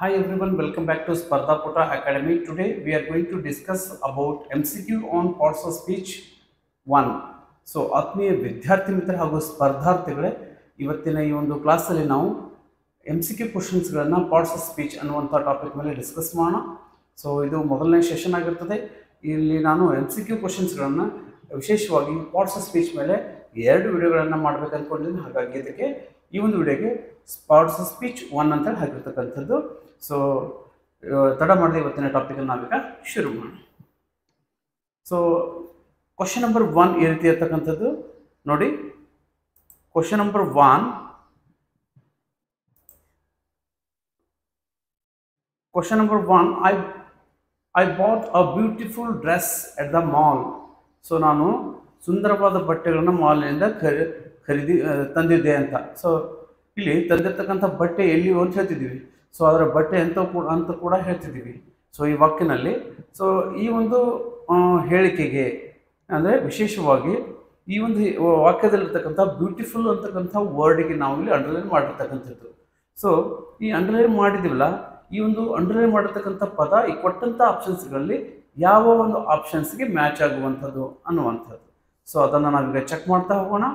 Hi everyone, welcome back to Spardha Pota Academy. Today we are going to discuss about MCQ on parts of speech 1. So ಆತ್ಮೀಯ ವಿದ್ಯಾರ್ಥಿ ಮಿತ್ರ ಹಾಗೂ ಸ್ಪರ್ಧಾರ್ಥಿಗಳೇ, ಇವತ್ತಿನ ಈ ಒಂದು ಕ್ಲಾಸಲ್ಲಿ ನಾವು MCQ ಕ್ವಶನ್ಸ್ಗಳನ್ನು ಪಾರ್ಟ್ಸ್ ಆಫ್ ಸ್ಪೀಚ್ ಅನ್ನುವಂಥ ಟಾಪಿಕ್ ಮೇಲೆ ಡಿಸ್ಕಸ್ ಮಾಡೋಣ. ಸೊ ಇದು ಮೊದಲನೇ ಸೆಷನ್ ಆಗಿರ್ತದೆ. ಇಲ್ಲಿ ನಾನು MCQ ಕ್ವಶನ್ಸ್ಗಳನ್ನು ವಿಶೇಷವಾಗಿ ಪಾರ್ಟ್ಸ್ ಆಫ್ ಸ್ಪೀಚ್ ಮೇಲೆ 2 ವಿಡಿಯೋಗಳನ್ನು ಮಾಡಬೇಕು ಅಂದ್ಕೊಂಡಿದ್ದೀನಿ. ಹಾಗಾಗಿ ಇದಕ್ಕೆ ಈ ಒಂದು ವಿಡಿಯೋಗೆ ಪಾರ್ಟ್ಸ್ ಆಫ್ ಸ್ಪೀಚ್ 1 ಅಂತ ಹಾಕಿರ್ತಕ್ಕಂಥದ್ದು. ಸೊ ತಡ ಮಾಡಿದೆ ಇವತ್ತಿನ ಟಾಪಿಕನ್ನು ನಾವೀಗ ಶುರು ಮಾಡೋಣ. ಸೊ ಕ್ವಶನ್ ನಂಬರ್ 1 ಈ ರೀತಿ ಇರ್ತಕ್ಕಂಥದ್ದು ನೋಡಿ. Question number 1, I bought a beautiful dress at the mall. So ನಾನು ಸುಂದರವಾದ ಬಟ್ಟೆಗಳನ್ನು ಮಾಲ್ನಿಂದ ತಂದಿದ್ದೆ ಅಂತ. ಸೊ ಇಲ್ಲಿ ತಂದಿರ್ತಕ್ಕಂಥ ಬಟ್ಟೆ ಎಲ್ಲಿ ಅಂತ ಹೇಳ್ತಿದ್ದೀವಿ. ಸೊ ಅದರ ಬಟ್ಟೆ ಅಂತ ಕೂಡ ಹೇಳ್ತಿದ್ದೀವಿ. ಸೊ ಈ ವಾಕ್ಯನಲ್ಲಿ ಸೊ ಈ ಒಂದು ಹೇಳಿಕೆಗೆ ಅಂದರೆ ವಿಶೇಷವಾಗಿ ಈ ಒಂದು ವಾಕ್ಯದಲ್ಲಿರ್ತಕ್ಕಂಥ ಬ್ಯೂಟಿಫುಲ್ ಅಂತಕ್ಕಂಥ ವರ್ಡಿಗೆ ನಾವು ಇಲ್ಲಿ ಅಂಡರ್ಲೈನ್ ಮಾಡಿರ್ತಕ್ಕಂಥದ್ದು. ಸೊ ಈ ಅಂಡರ್ಲೈನ್ ಮಾಡಿದ್ದೀವಲ್ಲ, ಈ ಒಂದು ಅಂಡರ್ಲೈನ್ ಮಾಡಿರ್ತಕ್ಕಂಥ ಪದ ಈ ಕೊಟ್ಟಂಥ ಆಪ್ಷನ್ಸ್ಗಳಲ್ಲಿ ಯಾವ ಒಂದು ಆಪ್ಷನ್ಸ್ಗೆ ಮ್ಯಾಚ್ ಆಗುವಂಥದ್ದು ಅನ್ನುವಂಥದ್ದು. ಸೊ ಅದನ್ನು ನಾವೀಗ ಚೆಕ್ ಮಾಡ್ತಾ ಹೋಗೋಣ.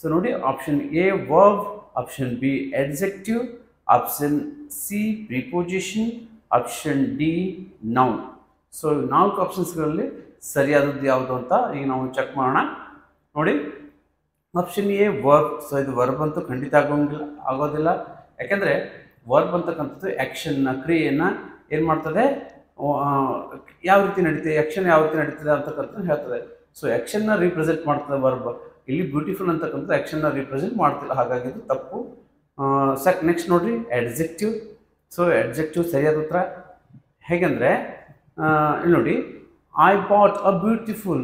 ಸೊ ನೋಡಿ, option A verb, option B adjective, option C preposition, option D noun. So 4 ಆಪ್ಷನ್ಸ್ಗಳಲ್ಲಿ ಸರಿಯಾದದ್ದು ಯಾವುದು ಅಂತ ಈಗ ನಾವು ಚೆಕ್ ಮಾಡೋಣ. ನೋಡಿ, ಆಪ್ಷನ್ ಎ ವರ್ಬ್. ಸೊ ಇದು ವರ್ಬ್ ಅಂತೂ ಖಂಡಿತ ಆಗೋದಿಲ್ಲ. ಯಾಕೆಂದರೆ ವರ್ಬ್ ಅಂತಕ್ಕಂಥದ್ದು ಆ್ಯಕ್ಷನ್ನ ಕ್ರಿಯೆಯನ್ನು ಏನು ಮಾಡ್ತದೆ, ಯಾವ ರೀತಿ ನಡೀತದೆ, ಆ್ಯಕ್ಷನ್ ಯಾವ ರೀತಿ ನಡೀತದೆ ಅಂತಕ್ಕಂಥದ್ದು ಹೇಳ್ತದೆ. ಸೊ ಆ್ಯಕ್ಷನ್ನ ರೀಪ್ರೆಸೆಂಟ್ ಮಾಡ್ತದೆ ವರ್ಬ್. ಇಲ್ಲಿ ಬ್ಯೂಟಿಫುಲ್ ಅಂತಕ್ಕಂಥದ್ದು ಆ್ಯಕ್ಷನ್ನ ರೀಪ್ರೆಸೆಂಟ್ ಮಾಡ್ತಿಲ್ಲ, ಹಾಗಾಗಿ ಇದು ತಪ್ಪು. ನೆಕ್ಸ್ಟ್ ನೋಡಿರಿ, adjective. ಸೊ adjective ಸರಿಯಾದ ಉತ್ತರ. ಹೇಗೆಂದರೆ ಇಲ್ಲಿ ನೋಡಿ, I bought a beautiful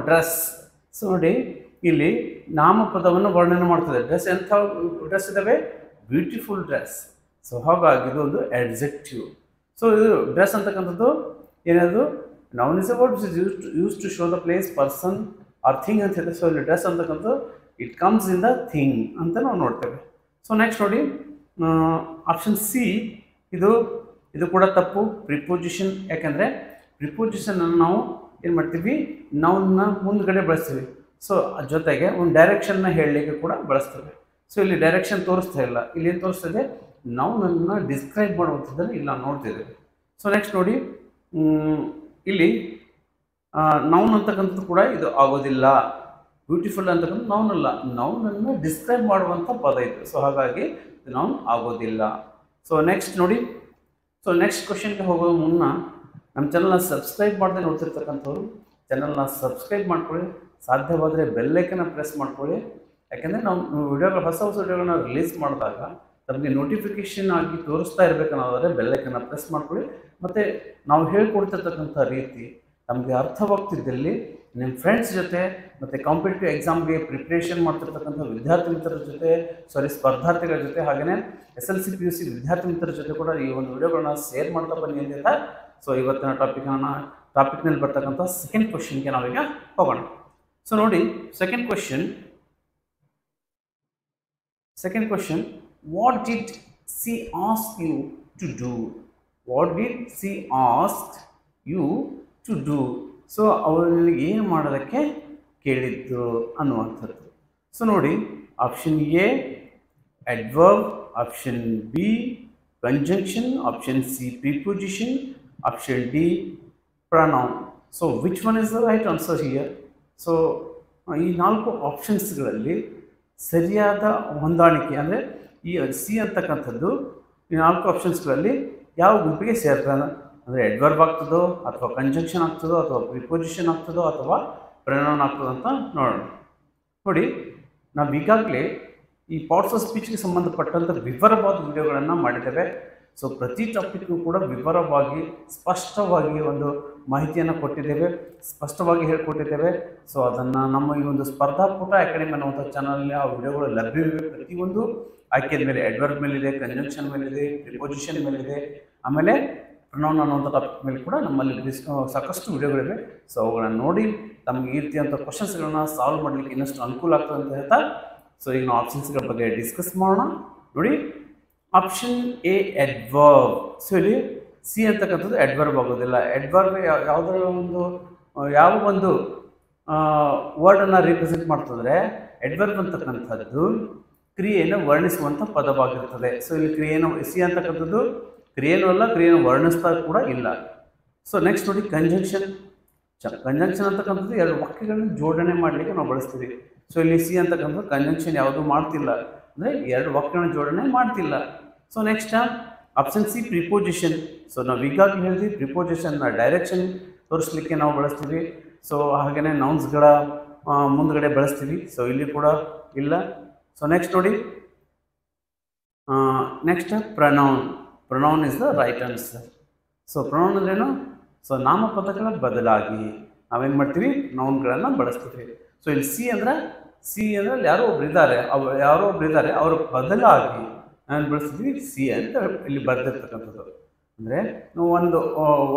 dress. So ನೋಡಿ, ಇಲ್ಲಿ ನಾಮಪದವನ್ನು ವರ್ಣನೆ ಮಾಡ್ತದೆ. ಡ್ರೆಸ್ ಎಂಥ ಡ್ರೆಸ್ ಇದ್ದಾವೆ, ಬ್ಯೂಟಿಫುಲ್ ಡ್ರೆಸ್. ಸೊ ಹಾಗಾಗಿ ಇದು ಒಂದು adjective. ಸೊ ಇದು ಡ್ರೆಸ್ ಅಂತಕ್ಕಂಥದ್ದು ಏನದು, noun is a word use to show the place, person or thing ಅಂತ ಹೇಳ್ತೇವೆ. ಸೊ ಇಲ್ಲಿ ಡ್ರೆಸ್ ಅಂತಕ್ಕಂಥದ್ದು it comes in the thing ಅಂತ ನಾವು ನೋಡ್ತೇವೆ. ಸೊ ನೆಕ್ಸ್ಟ್ ನೋಡಿ, ಆಪ್ಷನ್ ಸಿ ಇದು ಕೂಡ ತಪ್ಪು, ಪ್ರಿಪೋಸಿಷನ್. ಯಾಕೆಂದರೆ ಪ್ರಿಪೋಸಿಷನನ್ನು ನಾವು ಏನು ಮಾಡ್ತೀವಿ, ನೌನ್ನ ಮುಂದ್ಗಡೆ ಬಳಸ್ತೀವಿ. ಸೊ ಜೊತೆಗೆ ಒಂದು ಡೈರೆಕ್ಷನ್ನ ಹೇಳಲಿಕ್ಕೆ ಕೂಡ ಬಳಸ್ತೇವೆ. ಸೊ ಇಲ್ಲಿ ಡೈರೆಕ್ಷನ್ ತೋರಿಸ್ತಾ ಇಲ್ಲ, ಇಲ್ಲಿ ಏನು ತೋರಿಸ್ತದೆ, ನೌನನ್ನು ಡಿಸ್ಕ್ರೈಬ್ ಮಾಡುವಂಥದ್ದನ್ನು ಇಲ್ಲಿ ನಾವು ನೋಡ್ತಿದ್ದೇವೆ. ಸೊ ನೆಕ್ಸ್ಟ್ ನೋಡಿ, ಇಲ್ಲಿ ನೌನ್ ಅಂತಕ್ಕಂಥದ್ದು ಕೂಡ ಇದು ಆಗೋದಿಲ್ಲ. ಬ್ಯೂಟಿಫುಲ್ ಅಂತಕ್ಕಂಥ ನೌನ್ ಅಲ್ಲ, ನೌನನ್ನು ಡಿಸ್ಕ್ರೈಬ್ ಮಾಡುವಂಥ ಪದ ಇದು. ಸೊ ಹಾಗಾಗಿ ನೌನ್ ಆಗೋದಿಲ್ಲ. ಸೊ ನೆಕ್ಸ್ಟ್ ನೋಡಿ, ಸೊ ನೆಕ್ಸ್ಟ್ ಕ್ವಶನ್ಗೆ ಹೋಗೋ ಮುನ್ನ ನಮ್ಮ ಚಾನಲ್ನ ಸಬ್ಸ್ಕ್ರೈಬ್ ಮಾಡದೆ ನೋಡ್ತಿರ್ತಕ್ಕಂಥವ್ರು ಚಾನಲ್ನ ಸಬ್ಸ್ಕ್ರೈಬ್ ಮಾಡ್ಕೊಳ್ಳಿ. ಸಾಧ್ಯವಾದರೆ ಬೆಲ್ಲೈಕನ್ನ ಪ್ರೆಸ್ ಮಾಡ್ಕೊಳ್ಳಿ. ಯಾಕೆಂದರೆ ನಾವು ಹೊಸ ವಿಡಿಯೋಗಳನ್ನ ರಿಲೀಸ್ ಮಾಡಿದಾಗ ನಮಗೆ ನೋಟಿಫಿಕೇಷನ್ ಆಗಿ ತೋರಿಸ್ತಾ ಇರಬೇಕನ್ನೋದಾದರೆ ಬೆಲ್ಲೈಕನ್ನ ಪ್ರೆಸ್ ಮಾಡ್ಕೊಳ್ಳಿ. ಮತ್ತು ನಾವು ಹೇಳ್ಕೊಡ್ತಿರ್ತಕ್ಕಂಥ ರೀತಿ ನಮಗೆ ಅರ್ಥವಾಗ್ತಿದ್ದಲ್ಲಿ ನಿಮ್ಮ ಫ್ರೆಂಡ್ಸ್ ಜೊತೆ ಮತ್ತು ಕಾಂಪಿಟೇಟಿವ್ ಎಕ್ಸಾಮ್ಗೆ ಪ್ರಿಪ್ರೇಷನ್ ಮಾಡ್ತಿರ್ತಕ್ಕಂಥ ವಿದ್ಯಾರ್ಥಿ ಮಿತ್ರರ ಜೊತೆ, ಸ್ಪರ್ಧಾರ್ಥಿಗಳ ಜೊತೆ, ಹಾಗೆಯೇ SLC PUC ವಿದ್ಯಾರ್ಥಿ ಮಿತ್ರರ ಜೊತೆ ಕೂಡ ಈ ಒಂದು ವಿಡಿಯೋಗಳನ್ನ ಶೇರ್ ಮಾಡ್ತಾ ಬನ್ನಿ ಅಂತ. ಸೊ ಇವತ್ತಿನ ಟಾಪಿಕ್ನಲ್ಲಿ ಬರ್ತಕ್ಕಂಥ ಸೆಕೆಂಡ್ ಕ್ವಶನ್ಗೆ ನಾವೀಗ ಹೋಗೋಣ. ಸೊ ನೋಡಿ, second question, what did she ask you to do? What did she ask you to do? So ಅವರಿಗೆ ಏನು ಮಾಡೋದಕ್ಕೆ ಕೇಳಿದ್ದು ಅನ್ನುವಂಥದ್ದು. ಸೊ ನೋಡಿ, option A adverb, option B conjunction, option C preposition, option D pronoun. So which one is the right answer here? So ಈ 4 ಆಪ್ಷನ್ಸ್ಗಳಲ್ಲಿ ಸರಿಯಾದ ಹೊಂದಾಣಿಕೆ ಅಂದರೆ ಈ ಸಿ ಅಂತಕ್ಕಂಥದ್ದು ಈ 4 ಆಪ್ಷನ್ಸ್ಗಳಲ್ಲಿ ಯಾವ ಗುಂಪಿಗೆ ಸೇರ್ತದೆ ಅಂದರೆ adverb ಆಗ್ತದೋ ಅಥವಾ ಕಂಜಂಕ್ಷನ್ ಆಗ್ತದೋ ಅಥವಾ ಪ್ರಿಪೋಸಿಷನ್ ಆಗ್ತದೋ ಅಥವಾ pronoun ಆಗ್ತದೋ ಅಂತ ನೋಡೋಣ. ನೋಡಿ, ನಾವು ಈಗಾಗಲೇ ಈ ಪಾರ್ಟ್ಸ್ ಆಫ್ ಸ್ಪೀಚ್ಗೆ ಸಂಬಂಧಪಟ್ಟಂಥ ವಿವರವಾದ ವಿಡಿಯೋಗಳನ್ನು ಮಾಡಿದ್ದೇವೆ. ಸೊ ಪ್ರತಿ ಟಾಪಿಕ್ಗೂ ಕೂಡ ವಿವರವಾಗಿ ಸ್ಪಷ್ಟವಾಗಿ ಒಂದು ಮಾಹಿತಿಯನ್ನು ಕೊಟ್ಟಿದ್ದೇವೆ, ಸ್ಪಷ್ಟವಾಗಿ ಹೇಳ್ಕೊಟ್ಟಿದ್ದೇವೆ. ಸೊ ಅದನ್ನು ನಮ್ಮ ಈ ಒಂದು ಸ್ಪರ್ಧಾಪೂಟ ಅಕಾಡೆಮಿ ಅನ್ನುವಂಥ ಚಾನಲ್ನಲ್ಲಿ ಆ ವಿಡಿಯೋಗಳು ಲಭ್ಯವಿವೆ. ಪ್ರತಿಯೊಂದು ಆಯ್ಕೆಯ ಮೇಲೆ adverb ಮೇಲಿದೆ, ಕಂಜಂಕ್ಷನ್ ಮೇಲಿದೆ, ಪ್ರಿಪೋಸಿಷನ್ ಮೇಲಿದೆ, ಆಮೇಲೆ ಪ್ರೊನೌನ್ ಅನ್ನುವಂಥ ಟಾಪಿಕ್ ಮೇಲೆ ಕೂಡ ನಮ್ಮಲ್ಲಿ ಸಾಕಷ್ಟು ವಿಡಿಯೋಗಳಿವೆ. ಸೊ ಅವುಗಳನ್ನು ನೋಡಿ ತಮಗೆ ಈ ರೀತಿಯಂಥ ಕ್ವಶನ್ಸ್ಗಳನ್ನ ಸಾಲ್ವ್ ಮಾಡಲಿಕ್ಕೆ ಇನ್ನಷ್ಟು ಅನುಕೂಲ ಆಗ್ತದೆ ಅಂತ ಹೇಳ್ತಾ, ಸೊ ಈಗ ನಾವು ಆಪ್ಷನ್ಸ್ಗಳ ಬಗ್ಗೆ ಡಿಸ್ಕಸ್ ಮಾಡೋಣ. ನೋಡಿ, ಆಪ್ಷನ್ ಎ ಅಡ್ವರ್ಬ್. ಸೊ ಇಲ್ಲಿ ಸಿ ಅಂತಕ್ಕಂಥದ್ದು ಅಡ್ವರ್ಬ್ ಆಗೋದಿಲ್ಲ. ಅಡ್ವರ್ಬ್ ಯಾವುದರ ಒಂದು ಯಾವ ಒಂದು ವರ್ಡನ್ನು ರಿಪ್ರೆಸೆಂಟ್ ಮಾಡ್ತಂದ್ರೆ ಅಡ್ವರ್ಬ್ ಅಂತಕ್ಕಂಥದ್ದು ಕ್ರಿಯೆಯನ್ನು ವರ್ಣಿಸುವಂಥ ಪದವಾಗಿರ್ತದೆ. ಸೊ ಇಲ್ಲಿ ಕ್ರಿಯೆಯನ್ನು ಸಿ ಅಂತಕ್ಕಂಥದ್ದು ಕ್ರಿಯೆನೂ ಅಲ್ಲ, ಕ್ರಿಯೆಯನ್ನು ವರ್ಣಿಸ್ತಾ ಕೂಡ ಇಲ್ಲ. ಸೊ ನೆಕ್ಸ್ಟ್ ನೋಡಿ ಕಂಜಂಕ್ಷನ್. ಕಂಜಂಕ್ಷನ್ ಅಂತಕ್ಕಂಥದ್ದು ಎರಡು ವಾಕ್ಯಗಳನ್ನು ಜೋಡಣೆ ಮಾಡಲಿಕ್ಕೆ ನಾವು ಬಳಸ್ತೀವಿ. ಸೊ ಇಲ್ಲಿ ಸಿ ಅಂತಕ್ಕಂಥದ್ದು ಕಂಜಂಕ್ಷನ್ ಯಾವುದು ಮಾಡ್ತಿಲ್ಲ, ಅಂದರೆ ಎರಡು ವಾಕ್ಯಗಳನ್ನ ಜೋಡಣೆ ಮಾಡ್ತಿಲ್ಲ. So next option C preposition. So ನಾವು ಈಗಾಗಲೇ ಹೇಳಿದ್ವಿ ಪ್ರಿಪೋಸಿಷನ್ನ ಡೈರೆಕ್ಷನ್ ತೋರಿಸ್ಲಿಕ್ಕೆ ನಾವು ಬಳಸ್ತೀವಿ. ಸೊ ಹಾಗೆಯೇ ನೌನ್ಸ್ಗಳ ಮುಂದ್ಗಡೆ ಬಳಸ್ತೀವಿ. ಸೊ ಇಲ್ಲಿ ಕೂಡ ಇಲ್ಲ. ಸೊ ನೆಕ್ಸ್ಟ್ ನೋಡಿ next pronoun. Pronoun is the right answer. So pronoun ಅಂದ್ರೇನು? ಸೊ ನಾಮಪದಗಳ ಬದಲಾಗಿ ನಾವೇನು ಮಾಡ್ತೀವಿ, ನೌನ್ಗಳನ್ನು ಬಳಸ್ತೀವಿ. ಸೊ ಇಲ್ಲಿ ಸಿ ಅಂದರೆ ಯಾರೋ ಒಬ್ರು ಇದ್ದಾರೆ, ಅವರ ಬದಲಾಗಿ ನಾನು ಬಳಸ್ತೀವಿ ಸಿ ಅಂತ ಇಲ್ಲಿ ಬರ್ದಿರ್ತಕ್ಕಂಥದ್ದು. ಅಂದರೆ ನಾವು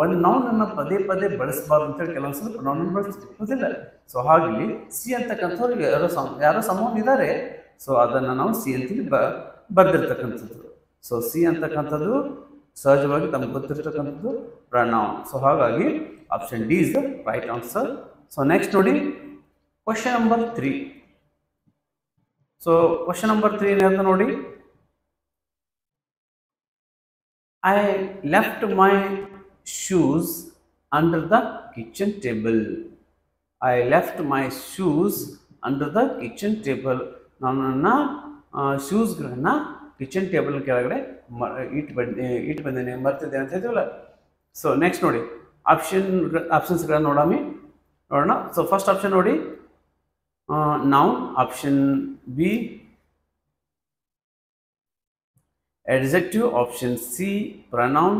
ಒಂದು ನೌನನ್ನು ಪದೇ ಪದೇ ಬಳಸಬಾರ್ದು ಅಂತೇಳಿ ಕೆಲವೊಂದ್ಸಲ ಪ್ರನೌನನ್ನು ಬಳಸ್ತಿಲ್ಲ. ಸೊ ಹಾಗೆ ಸಿ ಅಂತಕ್ಕಂಥವ್ರಿಗೆ ಯಾರೋ ಸಮೂಹ ಇದ್ದಾರೆ. ಸೊ ಅದನ್ನು ನಾವು ಸಿ ಅಂತೇಳಿ ಬರ್ದಿರ್ತಕ್ಕಂಥದ್ದು. ಸೊ ಸಿ ಅಂತಕ್ಕಂಥದ್ದು ಸಹಜವಾಗಿ ತಮಗೆ ಗೊತ್ತಿರ್ತಕ್ಕಂಥದ್ದು ಪ್ರನೌನ್. ಸೊ ಹಾಗಾಗಿ option D is the right answer. So next ನೋಡಿ question number 3. So question number 3 ಏನಾಯ್ತು ನೋಡಿ, I left my shoes under the kitchen table. I left my shoes under the kitchen table. ನಾನು ನನ್ನ ಶೂಸ್ಗಳನ್ನು kitchen table ಕೆಳಗಡೆ ಇಟ್ಟು ಬಂದೇನೆ, ಮರ್ತಿದ್ದೆ ಅಂತ ಹೇಳ್ತೀವಲ್ಲ. So next ನೋಡಿ ಆಪ್ಷನ್ಸ್ಗಳನ್ನು ನೋಡೋಣ. ಸೊ ಫಸ್ಟ್ ಆಪ್ಷನ್ ನೋಡಿ noun, option B adjective, option C pronoun,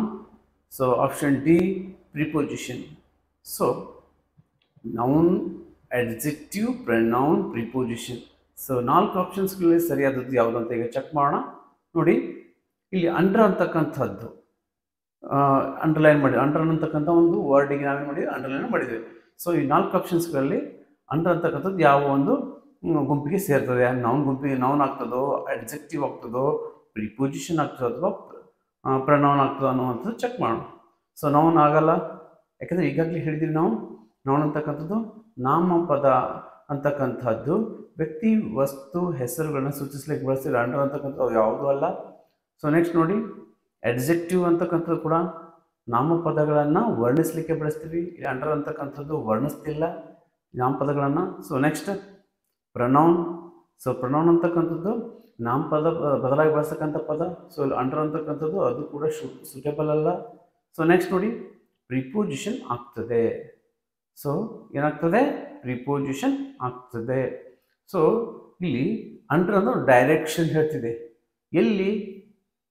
so option D preposition. So noun, adjective, pronoun, preposition. So 4 ಆಪ್ಷನ್ಸ್ಗಳಲ್ಲಿ ಸರಿಯಾದದ್ದು ಯಾವುದು ಅಂತ ಈಗ ಚೆಕ್ ಮಾಡೋಣ. ನೋಡಿ ಇಲ್ಲಿ ಅಂಡರ್ ಅಂತಕ್ಕಂಥದ್ದು ಅಂಡರ್ಲೈನ್ ಮಾಡಿ, ಅಂಡರ್ ಅಂತಕ್ಕಂಥ ಒಂದು ವರ್ಡಿಗೆ ನಾವೇನು ಮಾಡಿದ್ವಿ, ಅಂಡರ್ಲೈನ್ ಮಾಡಿದ್ವಿ. ಸೊ ಈ 4 ಆಪ್ಷನ್ಸ್ಗಳಲ್ಲಿ ಅಂಡರ್ ಅಂತಕ್ಕಂಥದ್ದು ಯಾವ ಒಂದು ಗುಂಪಿಗೆ ಸೇರ್ತದೆ? ನೌನ್ ಗುಂಪಿಗೆ ನೌನ್ ಆಗ್ತದೋ, ಅಡ್ಜೆಕ್ಟಿವ್ ಆಗ್ತದೋ, ಪ್ರಿಪೋಸಿಷನ್ ಆಗ್ತದೆ ಅಥವಾ ಪ್ರನೌನ್ ಆಗ್ತದೆ ಅನ್ನುವಂಥದ್ದು ಚೆಕ್ ಮಾಡೋಣ. ಸೊ ನೌನ್ ಆಗಲ್ಲ, ಯಾಕಂದರೆ ಈಗಾಗಲೇ ಹೇಳಿದ್ದೀವಿ ನಾವು ನೌನ್ ಅಂತಕ್ಕಂಥದ್ದು ನಾಮಪದ ಅಂತಕ್ಕಂಥದ್ದು ವ್ಯಕ್ತಿ ವಸ್ತು ಹೆಸರುಗಳನ್ನ ಸೂಚಿಸ್ಲಿಕ್ಕೆ ಬಳಸ್ತೀವಿ. ಅಂಡರ್ ಅಂತಕ್ಕಂಥದ್ದು ಯಾವುದೂ ಅಲ್ಲ. ಸೊ ನೆಕ್ಸ್ಟ್ ನೋಡಿ ಅಡ್ಜೆಕ್ಟಿವ್ ಅಂತಕ್ಕಂಥದ್ದು ಕೂಡ ನಾಮಪದಗಳನ್ನು ವರ್ಣಿಸ್ಲಿಕ್ಕೆ ಬಳಸ್ತೀವಿ. ಅಂಡರ್ ಅಂತಕ್ಕಂಥದ್ದು ವರ್ಣಿಸ್ತಿಲ್ಲ ನಾಮಪದಗಳನ್ನು. So next pronoun. So pronoun ಅಂತಕ್ಕಂಥದ್ದು ನಾಮಪದ ಬದಲಾಗಿ ಬಳಸ್ತಕ್ಕಂಥ ಪದ. ಸೊ ಅಂಡರ್ ಅಂತಕ್ಕಂಥದ್ದು ಅದು ಕೂಡ ಸೂಟೇಬಲ್ ಅಲ್ಲ. ಸೊ ನೆಕ್ಸ್ಟ್ ನೋಡಿ ಪ್ರಿಪೋಸಿಷನ್ ಆಗ್ತದೆ. ಸೊ ಏನಾಗ್ತದೆ? ಪ್ರಿಪೋಸಿಷನ್ ಆಗ್ತದೆ. ಸೊ ಇಲ್ಲಿ ಅಂಡರ್ ಅಂದ್ರೆ ಡೈರೆಕ್ಷನ್ ಹೇಳ್ತಿದೆ, ಎಲ್ಲಿ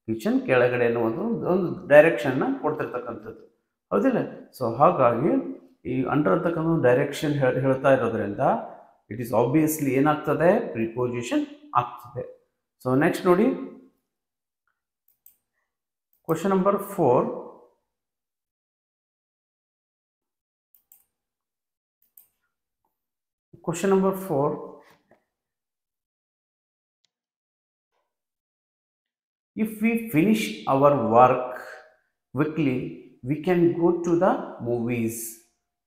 ಕಿಚನ್ ಕೆಳಗಡೆ ಅನ್ನುವಂಥ ಒಂದು ಡೈರೆಕ್ಷನ್ನ ಕೊಡ್ತಿರ್ತಕ್ಕಂಥದ್ದು, ಹೌದಿಲ್ಲ? ಸೊ ಹಾಗಾಗಿ ಈ ಅಂಡರ್ ಅಂತಕ್ಕಂಥ ಡೈರೆಕ್ಷನ್ ಹೇಳ್ತಾ ಇರೋದ್ರಿಂದ ಇಟ್ ಈಸ್ ಆಬ್ವಿಯಸ್ಲಿ ಏನಾಗ್ತದೆ? ಪ್ರಿಪೋಸಿಷನ್ ಆಗ್ತದೆ. ಸೊ ನೆಕ್ಸ್ಟ್ ನೋಡಿ question number 4. Question number 4. If we finish our work quickly, we can go to the movies.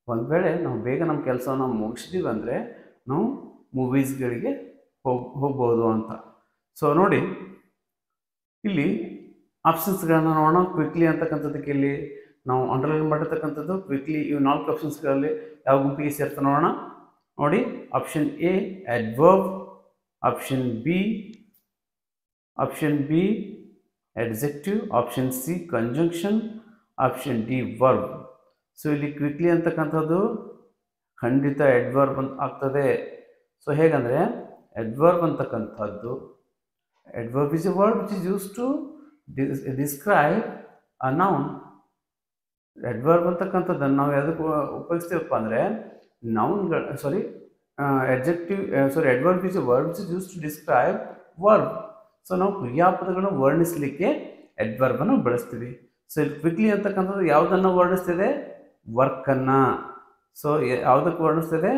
ಒಂದು ವೇಳೆ ನಾವು ಬೇಗ ನಮ್ಮ ಕೆಲಸವನ್ನು ಮುಗಿಸಿದೀವಿ ಅಂದರೆ ನಾವು ಮೂವೀಸ್ಗಳಿಗೆ ಹೋಗ್ಬೋದು ಅಂತ. ಸೊ ನೋಡಿ ಇಲ್ಲಿ ಆಪ್ಷನ್ಸ್ಗಳನ್ನ ನೋಡೋಣ. ಕ್ವಿಕ್ಲಿ ಅಂತಕ್ಕಂಥದ್ದಕ್ಕೆ ಇಲ್ಲಿ ನಾವು ಅಂಡರ್ಲೈನ್ ಮಾಡಿರ್ತಕ್ಕಂಥದ್ದು ಕ್ವಿಕ್ಲಿ. ಇವು 4 ಆಪ್ಷನ್ಸ್ಗಳಲ್ಲಿ ಯಾವ ಗುಂಪಿಗೆ ಸೇರ್ತಾ ನೋಡೋಣ. ನೋಡಿ option A adverb, option B adjective, option C conjunction, option D verb. So ಇಲ್ಲಿ ಕ್ವಿಕ್ಲಿ ಅಂತಕ್ಕಂಥದ್ದು ಖಂಡಿತ ಅಡ್ವರ್ಬ್ ಅಂತ ಆಗ್ತದೆ. ಸೊ ಹೇಗಂದರೆ ಅಡ್ವರ್ಬ್ ಅಂತಕ್ಕಂಥದ್ದು adverb is a word which is use to describe a noun. Adverb ಅಂತಕ್ಕಂಥದ್ದನ್ನು ನಾವು ಯಾವುದಕ್ಕೆ ಉಪಯೋಗಿಸ್ತೀವಪ್ಪ ಅಂದರೆ ನೌನ್ಗಳು adverb is a word which is use to describe verb. So ನಾವು ಕ್ರಿಯಾಪದಗಳನ್ನು ವರ್ಣಿಸಲಿಕ್ಕೆ ಅಡ್ವರ್ಬನ್ನು ಬಳಸ್ತೀವಿ. ಸೊ ಇಲ್ಲಿ ಕ್ವಿಕ್ಲಿ ಅಂತಕ್ಕಂಥದ್ದು ಯಾವುದನ್ನು ವರ್ಣಿಸ್ತಿದೆ? ವರ್ಕನ್ನು. ಸೊ ಯಾವುದಕ್ಕೆ ವರ್ಣಿಸ್ತಿದೆ?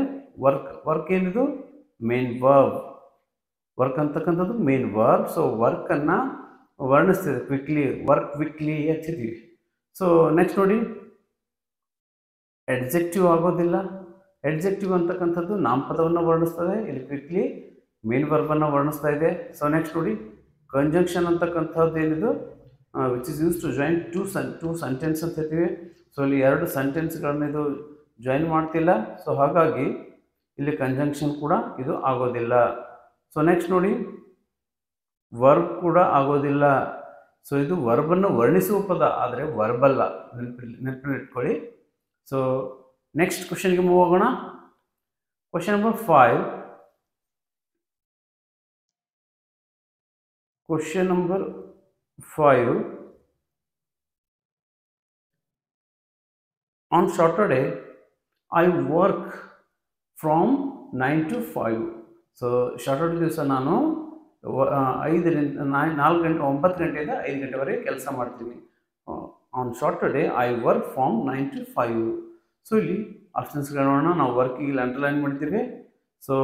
ವರ್ಕ್ ಏನಿದು? Main verb. ವರ್ಕ್ ಅಂತಕ್ಕಂಥದ್ದು ಮೇನ್ ವರ್ಬ್. ಸೊ ವರ್ಕನ್ನು ವರ್ಣಿಸ್ತಿದೆ. ಕ್ವಿಕ್ಲಿ, ವರ್ಕ್ ಕ್ವಿಕ್ಲಿ ಅಂತಿದ್ದೀವಿ. ಸೊ ನೆಕ್ಸ್ಟ್ ನೋಡಿ, ಎಡ್ಜೆಕ್ಟಿವ್ ಆಗೋದಿಲ್ಲ. ಎಡ್ಜೆಕ್ಟಿವ್ ಅಂತಕ್ಕಂಥದ್ದು ನಾಮಪದವನ್ನು ವರ್ಣಿಸ್ತದೆ, ಇಲ್ಲಿ ಕ್ವಿಕ್ಲಿ ಮೇನ್ ವರ್ಬನ್ನು ವರ್ಣಿಸ್ತಾ ಇದೆ. ಸೊ ನೆಕ್ಸ್ಟ್ ನೋಡಿ, ಕಂಜಂಕ್ಷನ್ ಅಂತಕ್ಕಂಥದ್ದು ಏನಿದು which is use to join two sentence ಅಂತ ಹೇಳ್ತೀವಿ. ಸೊ ಇಲ್ಲಿ 2 ಸೆಂಟೆನ್ಸ್ಗಳನ್ನು ಇದು ಜಾಯಿನ್ ಮಾಡ್ತಿಲ್ಲ. ಸೊ ಹಾಗಾಗಿ ಇಲ್ಲಿ ಕಂಜಂಕ್ಷನ್ ಕೂಡ ಇದು ಆಗೋದಿಲ್ಲ. ಸೊ ನೆಕ್ಸ್ಟ್ ನೋಡಿ, ವರ್ಬ್ ಕೂಡ ಆಗೋದಿಲ್ಲ. ಸೊ ಇದು ವರ್ಬನ್ನು ವರ್ಣಿಸುವ ಪದ, ಆದರೆ ವರ್ಬಲ್ಲ, ನೆನಪಿಟ್ಕೊಳ್ಳಿ. ಸೊ ನೆಕ್ಸ್ಟ್ ಕ್ವಶನ್ಗೆ ಮೂವ್ ಆಗೋಣ. Question number 5. Question number 5. On Saturday, I work from 9 to 5. So Saturday ದಿವಸ ನಾನು 9 ಗಂಟೆಯಿಂದ 5 ಗಂಟೆವರೆಗೆ ಕೆಲಸ ಮಾಡ್ತೀನಿ. On Saturday I work from 9 to 5. So ಇಲ್ಲಿ ಆಪ್ಷನ್ಸ್ಗಳನ್ನ ನಾವು ವರ್ಕಿಗೆ ಇಲ್ಲಿ ಅಂಡರ್ಲೈನ್ ಮಾಡ್ತೀವಿ. So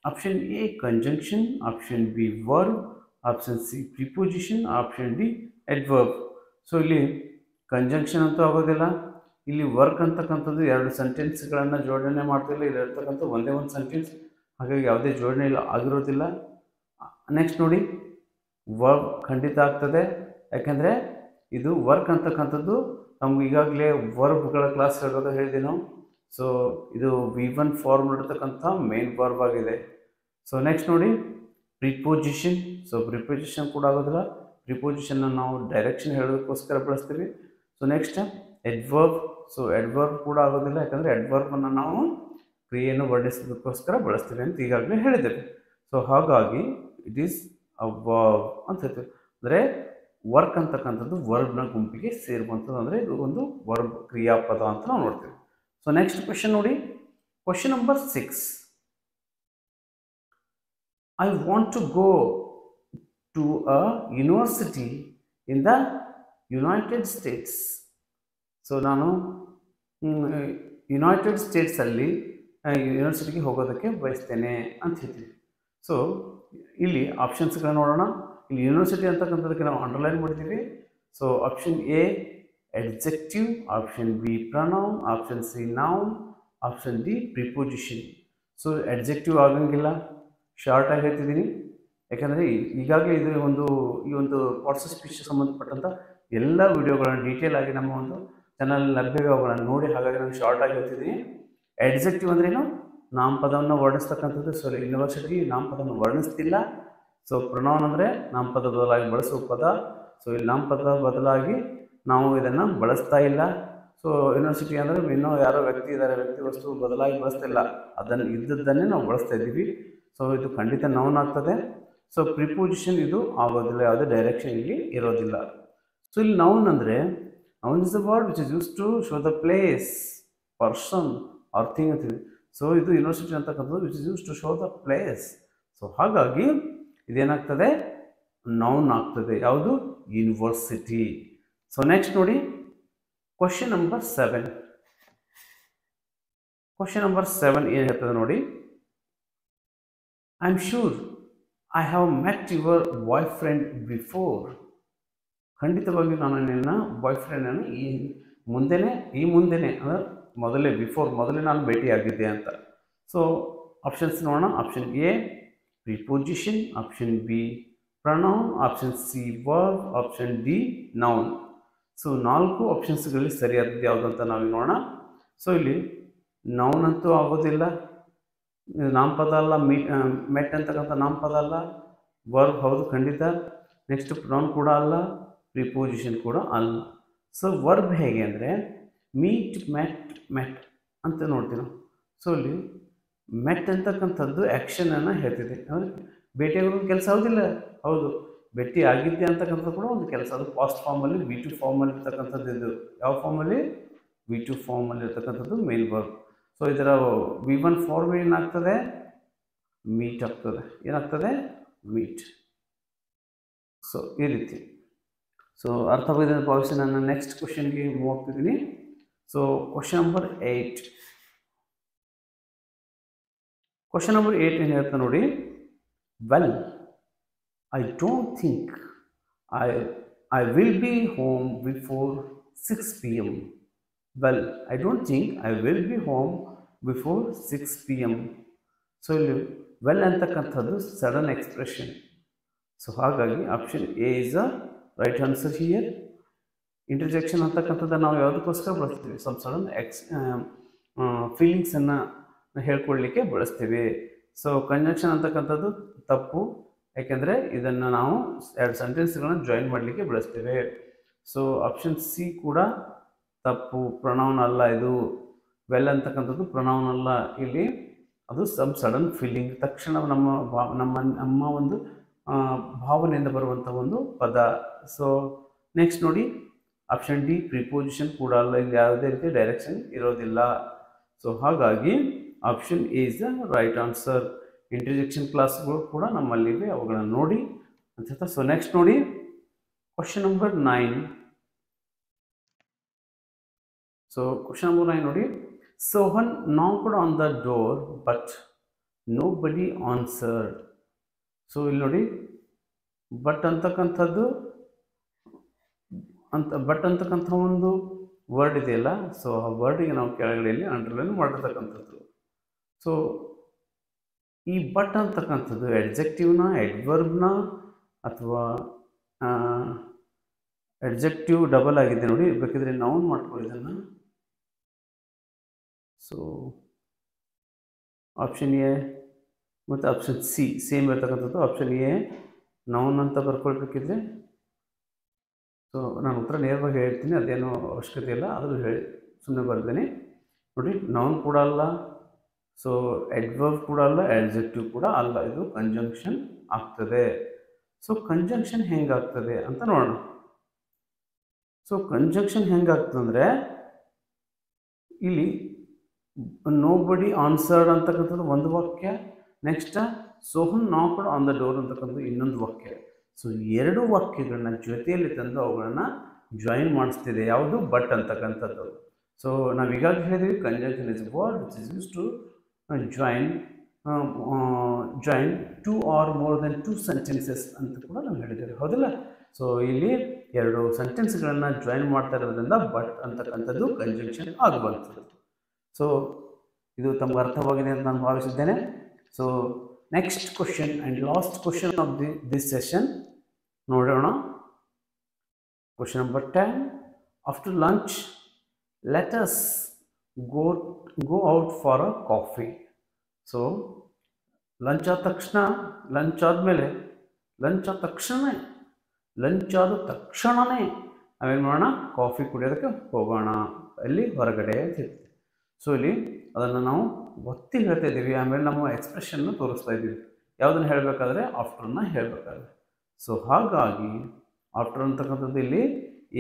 option A conjunction, option B verb, option C preposition, option D adverb. So ಇಲ್ಲಿ ಕಂಜಂಕ್ಷನ್ ಅಂತೂ ಆಗೋದಿಲ್ಲ. ಇಲ್ಲಿ ವರ್ಕ್ ಅಂತಕ್ಕಂಥದ್ದು 2 ಸೆಂಟೆನ್ಸ್ಗಳನ್ನು ಜೋಡಣೆ ಮಾಡ್ತಿಲ್ಲ. ಇಲ್ಲಿರ್ತಕ್ಕಂಥ ಒಂದೇ ಒಂದು ಸೆಂಟೆನ್ಸ್, ಹಾಗಾಗಿ ಯಾವುದೇ ಜೋಡಣೆ ಇಲ್ಲ ಆಗಿರೋದಿಲ್ಲ. ನೆಕ್ಸ್ಟ್ ನೋಡಿ, ವರ್ಬ್ ಖಂಡಿತ ಆಗ್ತದೆ, ಯಾಕೆಂದರೆ ಇದು ವರ್ಕ್ ಅಂತಕ್ಕಂಥದ್ದು ನಮ್ಗೆ ಈಗಾಗಲೇ ವರ್ಬ್ಗಳ ಕ್ಲಾಸ್ ಹೇಳಿದೆ ನಾವು. ಸೊ ಇದು V1 ಫಾರ್ಮ್ ಇರತಕ್ಕಂಥ ಮೇನ್ ವರ್ಬ್ ಆಗಿದೆ. ಸೊ ನೆಕ್ಸ್ಟ್ ನೋಡಿ, ಪ್ರಿಪೋಸಿಷನ್. ಸೊ ಪ್ರಿಪೋಸಿಷನ್ ಕೂಡ ಆಗೋದಿಲ್ಲ. ಪ್ರಿಪೋಸಿಷನ್ನ ನಾವು ಡೈರೆಕ್ಷನ್ ಹೇಳೋದಕ್ಕೋಸ್ಕರ ಬಳಸ್ತೀವಿ. So next adverb. So adverb ಕೂಡ ಆಗೋದಿಲ್ಲ, ಯಾಕಂದರೆ ಅಡ್ವರ್ಬನ್ನು ನಾವು ಕ್ರಿಯೆಯನ್ನು ವರ್ಣಿಸೋದಕ್ಕೋಸ್ಕರ ಬಳಸ್ತೀವಿ ಅಂತ ಈಗಾಗಲೇ ಹೇಳಿದ್ದೇವೆ. ಸೊ ಹಾಗಾಗಿ ಇಟ್ ಈಸ್ ಅ ವರ್ಬ್ ಅಂತ ಹೇಳ್ತೀವಿ. ಅಂದರೆ ವರ್ಕ್ ಅಂತಕ್ಕಂಥದ್ದು ವರ್ಬ್ನ ಗುಂಪಿಗೆ ಸೇರುವಂಥದ್ದು, ಅಂದರೆ ಇದು ಒಂದು ವರ್ಬ್ ಕ್ರಿಯಾಪದ ಅಂತ ನಾವು ನೋಡ್ತೀವಿ. ಸೊ ನೆಕ್ಸ್ಟ್ ಕ್ವೆಶನ್ ನೋಡಿ, question number 6. I want to go to a university in the United States. So ನಾನು ಯುನೈಟೆಡ್ ಸ್ಟೇಟ್ಸಲ್ಲಿ ಯೂನಿವರ್ಸಿಟಿಗೆ ಹೋಗೋದಕ್ಕೆ ಬಯಸ್ತೇನೆ ಅಂತ ಹೇಳ್ತೀವಿ. ಸೊ ಇಲ್ಲಿ ಆಪ್ಷನ್ಸ್ಗಳನ್ನ ನೋಡೋಣ. ಇಲ್ಲಿ ಯೂನಿವರ್ಸಿಟಿ ಅಂತಕ್ಕಂಥದಕ್ಕೆ ನಾವು ಅಂಡರ್ಲೈನ್ ಮಾಡ್ತೀವಿ. So option A adjective, option B pronoun, option C noun, option D preposition. So adjective ಆಗಂಗಿಲ್ಲ, ಶಾರ್ಟ್ ಆಗಿ ಹೇಳ್ತಿದ್ದೀನಿ, ಯಾಕಂದರೆ ಈಗಾಗಲೇ ಇದು ಈ ಒಂದು ಪಾರ್ಟ್ಸ್ ಆಫ್ ಸ್ಪೀಚ್ ಸಂಬಂಧಪಟ್ಟಂಥ ಎಲ್ಲ ವಿಡಿಯೋಗಳನ್ನು ಡೀಟೇಲ್ ಆಗಿ ನಮ್ಮ ಒಂದು ಚಾನಲ್ ಲಭ್ಯವಿವೆ, ಅವುಗಳನ್ನು ನೋಡಿ. ಹಾಗಾಗಿ ನಾನು ಶಾರ್ಟ್ ಆಗಿ ಹೇಳ್ತಿದ್ದೀನಿ. adjective ಅಂದ್ರೇನು? ನಾಮಪದವನ್ನು ವರ್ಣಿಸ್ತಕ್ಕಂಥದ್ದು. ಸೊ ಯೂನಿವರ್ಸಿಟಿ ನಾಮಪದವನ್ನು ವರ್ಣಿಸ್ತಿಲ್ಲ. ಸೊ ಪ್ರೊನೌನ್ ಅಂದರೆ ನಾಮಪದ ಬದಲಾಗಿ ಬಳಸುವ ಪದ. ಸೊ ಇಲ್ಲಿ ನಾಮಪದ ಬದಲಾಗಿ ನಾವು ಇದನ್ನು ಬಳಸ್ತಾ ಇಲ್ಲ. ಸೊ ಯೂನಿವರ್ಸಿಟಿ ಅಂದರೆ ಇನ್ನೂ ಯಾರೋ ವ್ಯಕ್ತಿ ಇದ್ದಾರೆ, ವ್ಯಕ್ತಿ ವಸ್ತು ಬದಲಾಗಿ ಬಳಸ್ತಿಲ್ಲ, ಅದನ್ನು ಇದ್ದದ್ದನ್ನೇ ನಾವು ಬಳಸ್ತಾ ಇದ್ದೀವಿ. ಸೊ ಇದು ಖಂಡಿತ ನೌನ್ ಆಗ್ತದೆ. ಸೊ ಪ್ರಿಪೋಸಿಷನ್ ಇದು ಆಗೋದಿಲ್ಲ, ಯಾವುದೇ ಡೈರೆಕ್ಷನ್ ಇಲ್ಲಿ ಇರೋದಿಲ್ಲ. ಸೊ ಇಲ್ಲಿ ನೌನ್ ಅಂದರೆ noun is the word which is use to show the place, person or thing ಅಂತೀವಿ. ಸೊ ಇದು ಯೂನಿವರ್ಸಿಟಿ ಅಂತಕ್ಕಂಥದ್ದು ವಿಚ್ is use to show the ಪ್ಲೇಸ್. ಸೊ ಹಾಗಾಗಿ ಇದೇನಾಗ್ತದೆ? ನೌನ್ ಆಗ್ತದೆ. ಯಾವುದು? ಯೂನಿವರ್ಸಿಟಿ. ಸೊ ನೆಕ್ಸ್ಟ್ ನೋಡಿ, ಕ್ವಶನ್ ನಂಬರ್ 7. ಕ್ವಶನ್ ನಂಬರ್ 7 ಏನು ಹೇಳ್ತದೆ ನೋಡಿ, I am sure I have met your boyfriend before. ಖಂಡಿತವಾಗಿ ನಾನು ನಿನ್ನ ಬಾಯ್ ಫ್ರೆಂಡನ್ನು ಈ ಮುಂದೆನೇ ಅಂದರೆ ಮೊದಲೇ ನಾನು ಭೇಟಿಯಾಗಿದ್ದೆ ಅಂತ. ಸೊ ಆಪ್ಷನ್ಸ್ ನೋಡೋಣ. Option A preposition, option B pronoun, option C verb, option D noun. So 4 ಆಪ್ಷನ್ಸ್ಗಳಲ್ಲಿ ಸರಿಯಾದದ್ದು ಯಾವುದು ಅಂತ ನಾವು ನೋಡೋಣ. ಸೊ ಇಲ್ಲಿ ನೌನ್ ಅಂತೂ ಆಗೋದಿಲ್ಲ, ನಾಮಪದ ಅಲ್ಲ. ಮೆಟ್ ಅಂತಕ್ಕಂಥ ನಾಮಪದ ಅಲ್ಲ. ವರ್ಬ್ ಹೌದು ಖಂಡಿತ. ನೆಕ್ಸ್ಟ್ ಪ್ರನೌನ್ ಕೂಡ ಅಲ್ಲ, ಪ್ರಿಪೋಸಿಷನ್ ಕೂಡ ಅಲ್ಲ. ಸೊ ವರ್ಬ್ ಹೇಗೆ ಅಂದರೆ ಮೀಟ್, ಮೆಟ್ ಅಂತ ನೋಡ್ತೀವಿ ನಾವು. ಸೊ ಇಲ್ಲಿ ಮೆಟ್ ಅಂತಕ್ಕಂಥದ್ದು ಆ್ಯಕ್ಷನನ್ನು ಹೇಳ್ತಿದೆ. ಅಂದರೆ ಭೇಟಿಯಾಗೋದು ಕೆಲಸ ಹೌದಿಲ್ಲ? ಹೌದು. ಭೇಟಿ ಆಗಿದ್ದೆ ಅಂತಕ್ಕಂಥದ್ದು ಕೂಡ ಒಂದು ಕೆಲಸ. ಅದು ಪಾಸ್ಟ್ ಫಾರ್ಮಲ್ಲಿ V2 ಫಾರ್ಮಲ್ಲಿ ಇರ್ತಕ್ಕಂಥದ್ದು. ಇದು ಯಾವ ಫಾರ್ಮಲ್ಲಿ? V2 ಫಾರ್ಮಲ್ಲಿ ಇರ್ತಕ್ಕಂಥದ್ದು ಮೇನ್ ವರ್ಬ್. ಸೊ ಇದರ V1 ಫಾರ್ಮ್ ಏನಾಗ್ತದೆ? ಮೀಟ್ ಆಗ್ತದೆ. ಏನಾಗ್ತದೆ? ಮೀಟ್. ಸೊ ಈ ರೀತಿ. ಸೊ ಅರ್ಥವಾಗಿದೆ ಭಾವಿಸಿ ನಾನು ನೆಕ್ಸ್ಟ್ ಕ್ವಶನ್ಗೆ ಮೂವ್ ಆಗ್ತಿದ್ದೀನಿ. So question number 8. Question number 8 ಏನು ಹೇಳ್ತಾ ನೋಡಿ, well I don't think I I will be home before 6 p.m. Well, I don't think I will be home before 6 p.m. So ಇಲ್ಲಿ ವೆಲ್ ಅಂತಕ್ಕಂಥದ್ದು ಸಡನ್ ಎಕ್ಸ್ಪ್ರೆಷನ್. ಸೊ ಹಾಗಾಗಿ option A is a right answer here. Interjection ಅಂತಕ್ಕಂಥದ್ದು ನಾವು ಯಾವುದಕ್ಕೋಸ್ಕರ ಬಳಸ್ತೀವಿ? Some sudden ಫೀಲಿಂಗ್ಸನ್ನು ಹೇಳ್ಕೊಡ್ಲಿಕ್ಕೆ ಬಳಸ್ತೀವಿ. So conjunction ಅಂತಕ್ಕಂಥದ್ದು ತಪ್ಪು, ಯಾಕೆಂದರೆ ಇದನ್ನು ನಾವು ಎರಡು ಸೆಂಟೆನ್ಸ್ಗಳನ್ನ ಜಾಯಿನ್ ಮಾಡಲಿಕ್ಕೆ ಬಳಸ್ತೇವೆ. ಸೊ ಆಪ್ಷನ್ ಸಿ ಕೂಡ ತಪ್ಪು, ಪ್ರೊನೌನ್ ಅಲ್ಲ ಇದು. ವೆಲ್ ಅಂತಕ್ಕಂಥದ್ದು ಪ್ರೊನೌನ್ ಅಲ್ಲ, ಇಲ್ಲಿ ಅದು ಸಮ್ ಸಡನ್ ಫೀಲಿಂಗ್, ತಕ್ಷಣ ನಮ್ಮ ಒಂದು ಭಾವನೆಯಿಂದ ಬರುವಂಥ ಒಂದು ಪದ. ಸೊ ನೆಕ್ಸ್ಟ್ ನೋಡಿ, ಆಪ್ಷನ್ ಡಿ ಪ್ರಿಪೋಸಿಷನ್ ಕೂಡ ಅಲ್ಲ, ಇಲ್ಲಿ ಯಾವುದೇ ರೀತಿ ಡೈರೆಕ್ಷನ್ ಇರೋದಿಲ್ಲ. ಸೊ ಹಾಗಾಗಿ option A is the right answer. Interjection ಕ್ಲಾಸ್ಗಳು ಕೂಡ ನಮ್ಮಲ್ಲಿವೆ, ಅವುಗಳನ್ನು ನೋಡಿ ಅಂತ. ಸೊ ನೆಕ್ಸ್ಟ್ ನೋಡಿ, question number 9. So question number 9 ನೋಡಿ, Sohan knocked on the door but nobody answered. So ಇಲ್ಲಿ ನೋಡಿ, ಬಟ್ ಅಂತಕ್ಕಂಥದ್ದು ಬಟ್ ಅಂತಕ್ಕಂಥ ಒಂದು ವರ್ಡ್ ಇದೆಯಲ್ಲ, ಸೊ ಆ ವರ್ಡಿಗೆ ನಾವು ಕೆಳಗಡೆಯಲ್ಲಿ ಅಂಡರ್ಲೈನ್ ಮಾಡಿರ್ತಕ್ಕಂಥದ್ದು. ಸೊ ಈ ಬಟ್ ಅಂತಕ್ಕಂಥದ್ದು ಎಡ್ಜೆಕ್ಟಿವ್ನ, ಎಡ್ವರ್ಬ್ನ, ಅಥವಾ ಎಡ್ಜೆಕ್ಟಿವ್ ಡಬಲ್ ಆಗಿದೆ ನೋಡಿ, ಬೇಕಿದ್ರೆ ನೌನ್ ಮಾಡ್ಕೊಳ್ಳಿ ಇದನ್ನು. ಸೊ ಆಪ್ಷನ್ ಎ ಮತ್ತು ಆಪ್ಷನ್ ಸಿ ಸೇಮ್ ಇರ್ತಕ್ಕಂಥದ್ದು. ಆಪ್ಷನ್ ಎ ನೌನ್ ಅಂತ ಬರ್ಕೊಳ್ಬೇಕಿದ್ರೆ, ಸೊ ನಾನು ಉತ್ತರ ನೇರವಾಗಿ ಹೇಳ್ತೀನಿ, ಅದೇನೋ ಅವಶ್ಯಕತೆ ಇಲ್ಲ, ಆದರೂ ಹೇಳಿ ಸುಮ್ಮನೆ ಬರ್ದೇನೆ ನೋಡಿ. ನೌನ್ ಕೂಡ ಅಲ್ಲ, ಸೊ ಎಡ್ವರ್ಬ್ ಕೂಡ ಅಲ್ಲ, ಎಡ್ಜೆಕ್ಟಿವ್ ಕೂಡ ಅಲ್ಲ, ಇದು ಕಂಜಂಕ್ಷನ್ ಆಗ್ತದೆ. ಸೊ ಕಂಜಂಕ್ಷನ್ ಹೆಂಗಾಗ್ತದೆ ಅಂತ ನೋಡೋಣ. ಸೊ ಕಂಜಂಕ್ಷನ್ ಹೆಂಗಾಗ್ತದೆ ಅಂದರೆ, ಇಲ್ಲಿ ನೋಬಡಿ ಆನ್ಸರ್ಡ್ ಅಂತಕ್ಕಂಥದ್ದು ಒಂದು ವಾಕ್ಯ, next Sohan knocked on the door ಅಂತಕ್ಕಂಥದ್ದು ಇನ್ನೊಂದು ವಾಕ್ಯ. ಸೊ ಎರಡು ವಾಕ್ಯಗಳನ್ನ ಜೊತೆಯಲ್ಲಿ ತಂದು ಅವುಗಳನ್ನ ಜಾಯಿನ್ ಮಾಡಿಸ್ತಿದೆ, ಯಾವುದು? ಬಟ್ ಅಂತಕ್ಕಂಥದ್ದು. ಸೊ ನಾವು ಈಗಾಗಲೇ ಹೇಳಿದ್ವಿ, conjunction is word which is use to join two or more than two sentences ಅಂತ ಕೂಡ ನಾವು ಹೇಳಿದ್ದೇವೆ, ಹೌದಿಲ್ಲ? ಸೊ ಇಲ್ಲಿ ಎರಡು ಸೆಂಟೆನ್ಸ್ಗಳನ್ನು ಜಾಯಿನ್ ಮಾಡ್ತಾ ಇರೋದ್ರಿಂದ ಬಟ್ ಅಂತಕ್ಕಂಥದ್ದು ಕಂಜಂಕ್ಷನ್ ಆಗಬಾರ್ದು. ಸೊ ಇದು ತಮಗೆ ಅರ್ಥವಾಗಿದೆ ಅಂತ ನಾನು ಭಾವಿಸಿದ್ದೇನೆ. So next question and last question of this session ನೋಡೋಣ. Question number 10. After lunch let us go out for a coffee. So lunch ಆದ ತಕ್ಷಣ, ಲಂಚ್ ಆದಮೇಲೆ, ಲಂಚ್ ಆದ ತಕ್ಷಣವೇ ನಾವೇನು ಮಾಡೋಣ? ಕಾಫಿ ಕುಡಿಯೋದಕ್ಕೆ ಹೋಗೋಣ, ಅಲ್ಲಿ ಹೊರಗಡೆ ಅಂತ ಹೇಳ್ತೀವಿ. ಸೊ ಇಲ್ಲಿ ಅದನ್ನು ನಾವು ಒತ್ತಿ ಹೇಳ್ತಾ ಇದ್ದೀವಿ, ಆಮೇಲೆ ನಮ್ಮ ಎಕ್ಸ್ಪ್ರೆಷನ್ನು ತೋರಿಸ್ತಾ ಇದ್ದೀವಿ. ಯಾವುದನ್ನು ಹೇಳಬೇಕಾದ್ರೆ ಆಫ್ಟರ್ನ ಹೇಳಬೇಕಾದ್ರೆ. ಸೊ ಹಾಗಾಗಿ ಆಫ್ಟರ್ ಅಂತಕ್ಕಂಥದ್ದು ಇಲ್ಲಿ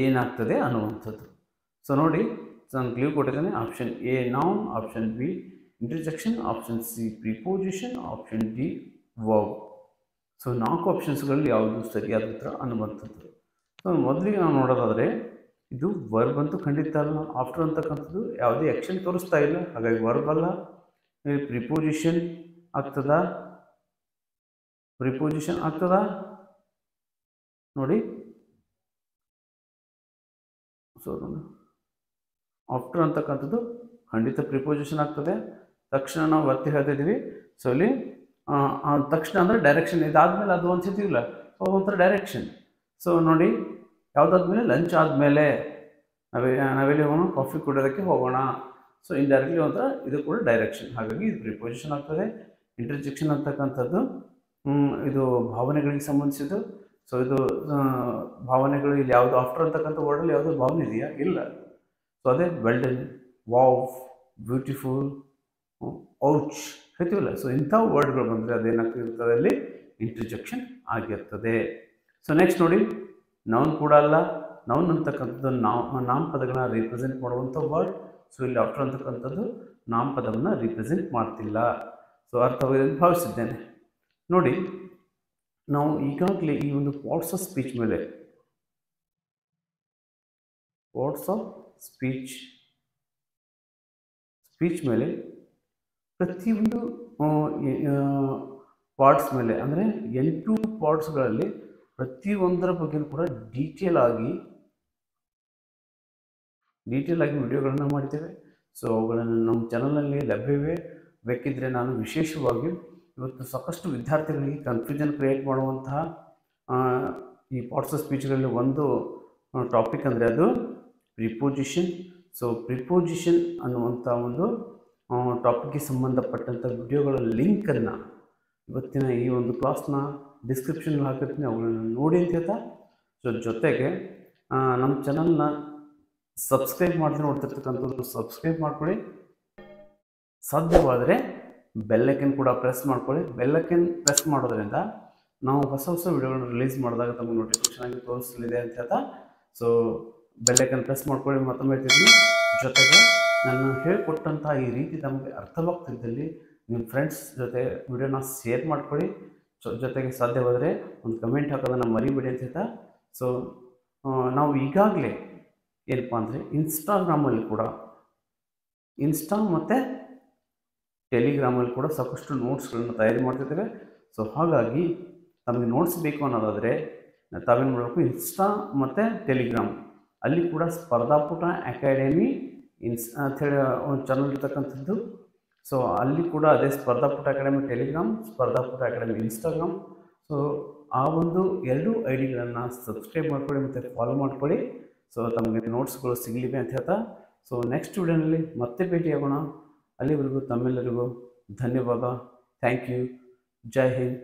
ಏನಾಗ್ತದೆ ಅನ್ನುವಂಥದ್ದು. ಸೊ ನೋಡಿ, ನಾನು ಕ್ಲೀವ್ ಕೊಟ್ಟಿದ್ದೇನೆ. Option A noun, option B interjection, option C preposition, option D verb. So 4 ಆಪ್ಷನ್ಸ್ಗಳಲ್ಲಿ ಯಾವುದು ಸರಿಯಾದ ಉತ್ತರ ಅನ್ನುವಂಥದ್ದು. ಸೊ ಮೊದಲಿಗೆ ನಾವು ನೋಡೋದಾದರೆ, ಇದು ವರ್ಬ್ ಅಂತೂ ಖಂಡಿತ ಅಲ್ಲ. ಆಫ್ಟರ್ ಅಂತಕ್ಕಂಥದ್ದು ಯಾವುದೇ ಆ್ಯಕ್ಷನ್ ತೋರಿಸ್ತಾ ಇಲ್ಲ, ಹಾಗಾಗಿ ವರ್ಬ್ ಅಲ್ಲ. ಪ್ರಿಪೋಸಿಷನ್ ಆಗ್ತದಾ? ಪ್ರಿಪೋಸಿಷನ್ ಆಗ್ತದಾ ನೋಡಿ. ಸೊ ಆಫ್ಟರ್ ಅಂತಕ್ಕಂಥದ್ದು ಖಂಡಿತ ಪ್ರಿಪೋಸಿಷನ್ ಆಗ್ತದೆ. ತಕ್ಷಣ ನಾವು ಒತ್ತಿ ಹೇಳ್ತಿದ್ದೀವಿ. ಸೊ ಇಲ್ಲಿ ತಕ್ಷಣ ಅಂದರೆ ಡೈರೆಕ್ಷನ್, ಇದಾದಮೇಲೆ ಅದು ಅನ್ಸಿದ್ದೀವಿಲ್ಲ, ಒಂಥರ ಡೈರೆಕ್ಷನ್. ಸೊ ನೋಡಿ, ಯಾವುದಾದ್ಮೇಲೆ? ಲಂಚ್ ಆದಮೇಲೆ ನಾವೆಲ್ಲಿ ಹೋಗೋಣ? ಕಾಫಿ ಕುಡಿಯೋದಕ್ಕೆ ಹೋಗೋಣ. ಸೊ ಇಂಡೈರೆಕ್ಟ್ಲಿ ಒಂಥರ ಇದು ಕೂಡ ಡೈರೆಕ್ಷನ್, ಹಾಗಾಗಿ ಇದು ಪ್ರಿಪೋಸಿಷನ್ ಆಗ್ತದೆ. ಇಂಟರ್ಜೆಕ್ಷನ್ ಅಂತಕ್ಕಂಥದ್ದು ಇದು ಭಾವನೆಗಳಿಗೆ ಸಂಬಂಧಿಸಿದ್ದು. ಸೊ ಇದು ಭಾವನೆಗಳು ಇಲ್ಲಿ ಯಾವುದು? ಆಫ್ಟರ್ ಅಂತಕ್ಕಂಥ ವರ್ಡಲ್ಲಿ ಯಾವುದೋ ಭಾವನೆ ಇದೆಯಾ? ಇಲ್ಲ. ಸೊ ಅದೇ well done, wow, beautiful, ouch ಹೇಳ್ತೀವಲ್ಲ. ಸೊ ಇಂಥ ವರ್ಡ್ಗಳು ಬಂದರೆ ಅದೇನಾಗ್ತಿರ್ತದೆ? ಅಲ್ಲಿ ಇಂಟರ್ಜೆಕ್ಷನ್ ಆಗಿರ್ತದೆ. ಸೊ ನೆಕ್ಸ್ಟ್ ನೋಡಿ, ನೌನ್ ಕೂಡ ಅಲ್ಲ. ನೌನ್ ಅಂತಕ್ಕಂಥದ್ದು ನಾಮಪದಗಳನ್ನ ರಿಪ್ರೆಸೆಂಟ್ ಮಾಡುವಂಥ ವರ್ಡ್. ಸೊ ಇಲ್ಲಿ ಆಫ್ಟರ್ ಅಂತಕ್ಕಂಥದ್ದು ನಾಮಪದವನ್ನು ರಿಪ್ರೆಸೆಂಟ್ ಮಾಡ್ತಿಲ್ಲ. ಸೊ ಅರ್ಥವಾಗಿದೆ ಅಂತ ಭಾವಿಸಿದ್ದೇನೆ. ನೋಡಿ, ನಾವು ಈಗಾಗಲೇ ಈ ಒಂದು ಪಾರ್ಟ್ಸ್ ಆಫ್ ಸ್ಪೀಚ್ ಮೇಲೆ, ಸ್ಪೀಚ್ ಮೇಲೆ ಪ್ರತಿಯೊಂದು ಪಾರ್ಟ್ಸ್ ಮೇಲೆ, ಅಂದರೆ 8 ಪಾರ್ಟ್ಸ್ಗಳಲ್ಲಿ ಪ್ರತಿಯೊಂದರ ಬಗ್ಗೆಯೂ ಕೂಡ ಡೀಟೇಲ್ ಆಗಿ ವಿಡಿಯೋಗಳನ್ನು ಮಾಡ್ತೇವೆ. ಸೊ ಅವುಗಳನ್ನು ನಮ್ಮ ಚಾನಲ್ನಲ್ಲಿ ಲಭ್ಯವಿವೆ. ಬೇಕಿದ್ದರೆ ನಾನು ವಿಶೇಷವಾಗಿ ಇವತ್ತು ಸಾಕಷ್ಟು ವಿದ್ಯಾರ್ಥಿಗಳಿಗೆ ಕನ್ಫ್ಯೂಷನ್ ಕ್ರಿಯೇಟ್ ಮಾಡುವಂತಹ ಈ ಪಾರ್ಟ್ಸ್ ಆಫ್ ಸ್ಪೀಚ್ಗಳಲ್ಲಿ ಒಂದು ಟಾಪಿಕ್ ಅಂದರೆ ಅದು ಪ್ರಿಪೋಸಿಷನ್. ಸೊ ಪ್ರಿಪೋಸಿಷನ್ ಅನ್ನುವಂಥ ಒಂದು ಟಾಪಿಕ್ಗೆ ಸಂಬಂಧಪಟ್ಟಂಥ ವಿಡಿಯೋಗಳ ಲಿಂಕನ್ನು ಇವತ್ತಿನ ಈ ಒಂದು ಕ್ಲಾಸ್ನ ಡಿಸ್ಕ್ರಿಪ್ಷನ್ಗೆ ಹಾಕಿರ್ತೀನಿ, ಅವುಗಳನ್ನು ನೋಡಿ ಅಂತ ಹೇಳ್ತಾ. ಸೊ ಜೊತೆಗೆ ನಮ್ಮ ಚಾನಲ್ನ ಸಬ್ಸ್ಕ್ರೈಬ್ ಮಾಡಿದ್ರೆ ನೋಡ್ತಿರ್ತಕ್ಕಂಥದ್ದು ಸಬ್ಸ್ಕ್ರೈಬ್ ಮಾಡ್ಕೊಳ್ಳಿ. ಸಾಧ್ಯವಾದರೆ ಬೆಲ್ಲೈಕನ್ ಕೂಡ ಪ್ರೆಸ್ ಮಾಡ್ಕೊಳ್ಳಿ. ಬೆಲ್ಲೈಕನ್ ಪ್ರೆಸ್ ಮಾಡೋದ್ರಿಂದ ನಾವು ಹೊಸ ವಿಡಿಯೋಗಳನ್ನ ರಿಲೀಸ್ ಮಾಡಿದಾಗ ತಮಗೆ ನೋಟಿಫಿಕೇಶನ್ ಆಗಿ ತೋರಿಸಲಿದೆ ಅಂತ ಹೇಳ್ತಾ. ಸೊ ಬೆಲ್ಲೈಕನ್ ಪ್ರೆಸ್ ಮಾಡ್ಕೊಳ್ಳಿ ಮತ್ತೊಮ್ಮೆ ಹೇಳ್ತಿದ್ದೀನಿ. ಜೊತೆಗೆ ನಾನು ಹೇಳಿಕೊಟ್ಟಂಥ ಈ ರೀತಿ ತಮಗೆ ಅರ್ಥವಾಗ್ತಿದ್ದಲ್ಲಿ ನಿಮ್ಮ ಫ್ರೆಂಡ್ಸ್ ಜೊತೆ ವಿಡಿಯೋನ ಶೇರ್ ಮಾಡ್ಕೊಳ್ಳಿ. ಜೊತೆಗೆ ಸಾಧ್ಯವಾದರೆ ಒಂದು ಕಮೆಂಟ್ ಹಾಕೋದನ್ನು ಮರಿಬೇಡಿ ಅಂತ ಹೇಳ್ತಾ. ಸೊ ನಾವು ಈಗಾಗಲೇ ಏನಪ್ಪ ಅಂದರೆ ಇನ್ಸ್ಟಾಗ್ರಾಮಲ್ಲಿ ಕೂಡ ಇನ್ಸ್ಟಾ ಮತ್ತು ಟೆಲಿಗ್ರಾಮಲ್ಲಿ ಕೂಡ ಸಾಕಷ್ಟು ನೋಟ್ಸ್ಗಳನ್ನು ತಯಾರಿ ಮಾಡ್ತಿದ್ದೇವೆ. ಸೊ ಹಾಗಾಗಿ ತಮಗೆ ನೋಟ್ಸ್ ಬೇಕು ಅನ್ನೋದಾದರೆ ತಾವೇನು ಮಾಡಬೇಕು, ಇನ್ಸ್ಟಾ ಮತ್ತು ಟೆಲಿಗ್ರಾಮ್ ಅಲ್ಲಿ ಕೂಡ ಸ್ಪರ್ಧಾಪುಟ ಅಕಾಡೆಮಿ ಅಂಥೇಳಿ ಒಂದು ಚಾನಲ್ ಇರ್ತಕ್ಕಂಥದ್ದು. ಸೊ ಅಲ್ಲಿ ಕೂಡ ಅದೇ Spardhaputa academy Telegram, Spardhaputa academy Instagram. So ಆ ಒಂದು 2 ಐಡಿಗಳನ್ನು ಸಬ್ಸ್ಕ್ರೈಬ್ ಮಾಡ್ಕೊಳ್ಳಿ ಮತ್ತು ಫಾಲೋ ಮಾಡ್ಕೊಳ್ಳಿ. ಸೊ ತಮಗೆ ನೋಟ್ಸ್ಗಳು ಸಿಗಲಿವೆ ಅಂತ ಹೇಳ್ತಾ. ಸೊ ನೆಕ್ಸ್ಟ್ ವಿಡಿಯೋನಲ್ಲಿ ಮತ್ತೆ ಭೇಟಿಯಾಗೋಣ. ಅಲ್ಲಿವರೆಗೂ ತಮ್ಮೆಲ್ಲರಿಗೂ ಧನ್ಯವಾದ. Thank you. ಜೈ ಹಿಂದ್.